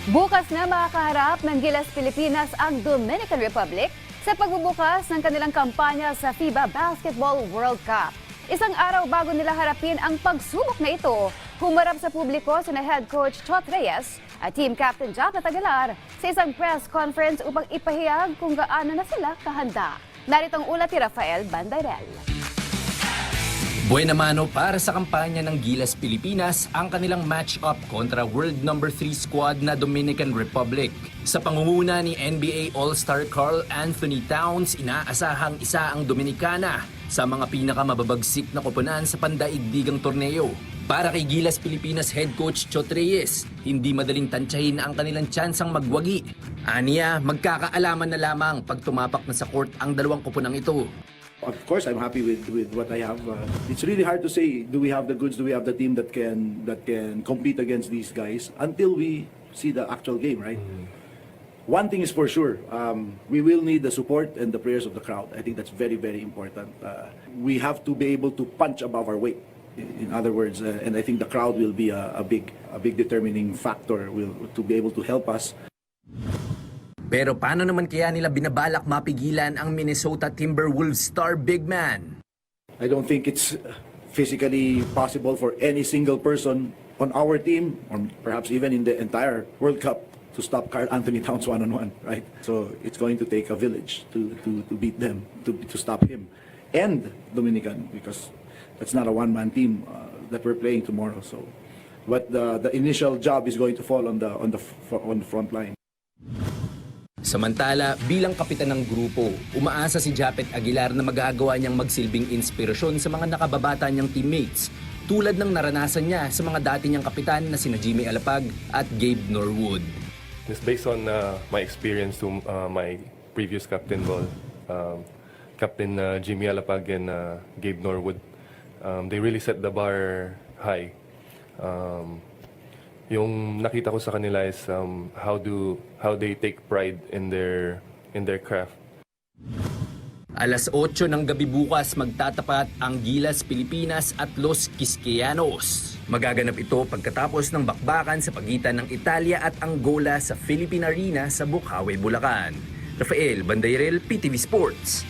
Bukas na makakaharap ng Gilas Pilipinas ang Dominican Republic sa pagbubukas ng kanilang kampanya sa FIBA Basketball World Cup. Isang araw bago nila harapin ang pagsubok na ito, humarap sa publiko sina Head Coach Chot Reyes at Team Captain Jack Tagalar sa isang press conference upang ipahayag kung gaano na sila kahanda. Narito ang ulat ni Rafael Bandairel. Buena mano para sa kampanya ng Gilas Pilipinas ang kanilang match-up kontra World No. 3 squad na Dominican Republic. Sa pangunguna ni NBA All-Star Karl Anthony Towns, inaasahang isa ang Dominicana sa mga pinakamababagsik na koponan sa pandaigdigang torneo. Para kay Gilas Pilipinas Head Coach Chot Reyes, hindi madaling tansyahin ang kanilang tsansang magwagi. Aniya, magkakaalaman na lamang pag tumapak na sa court ang dalawang koponang ito. Of course, I'm happy with what I have. It's really hard to say, do we have the goods, do we have the team that can compete against these guys until we see the actual game, right? One thing is for sure, we will need the support and the prayers of the crowd. I think that's very, very important. We have to be able to punch above our weight. In other words, and I think the crowd will be a big determining factor to be able to help us. Pero paano naman kaya nila binabalak mapigilan ang Minnesota Timberwolves star big man? I don't think it's physically possible for any single person on our team, or perhaps even in the entire World Cup, to stop Karl Anthony Towns one-on-one, right? So it's going to take a village to beat them, to stop him. And Dominican, because that's not a one-man team that we're playing tomorrow. So but the initial job is going to fall on the front line. Samantala, bilang kapitan ng grupo, umaasa si Japet Aguilar na magagawa niyang magsilbing inspirasyon sa mga nakababata niyang teammates tulad ng naranasan niya sa mga dati niyang kapitan na sina Jimmy Alapag at Gabe Norwood. It's based on my experience to my previous captain Captain Jimmy Alapag and Gabe Norwood. They really set the bar high. Yung nakita ko sa kanila is how they take pride in their craft. Alas 8 ng gabi bukas magtatapat ang Gilas Pilipinas at Los Quisqueyanos. Magaganap ito pagkatapos ng bakbakan sa pagitan ng Italia at Angola sa Philippine Arena sa Bukawi, Bulacan. Rafael Bandairel, PTV Sports.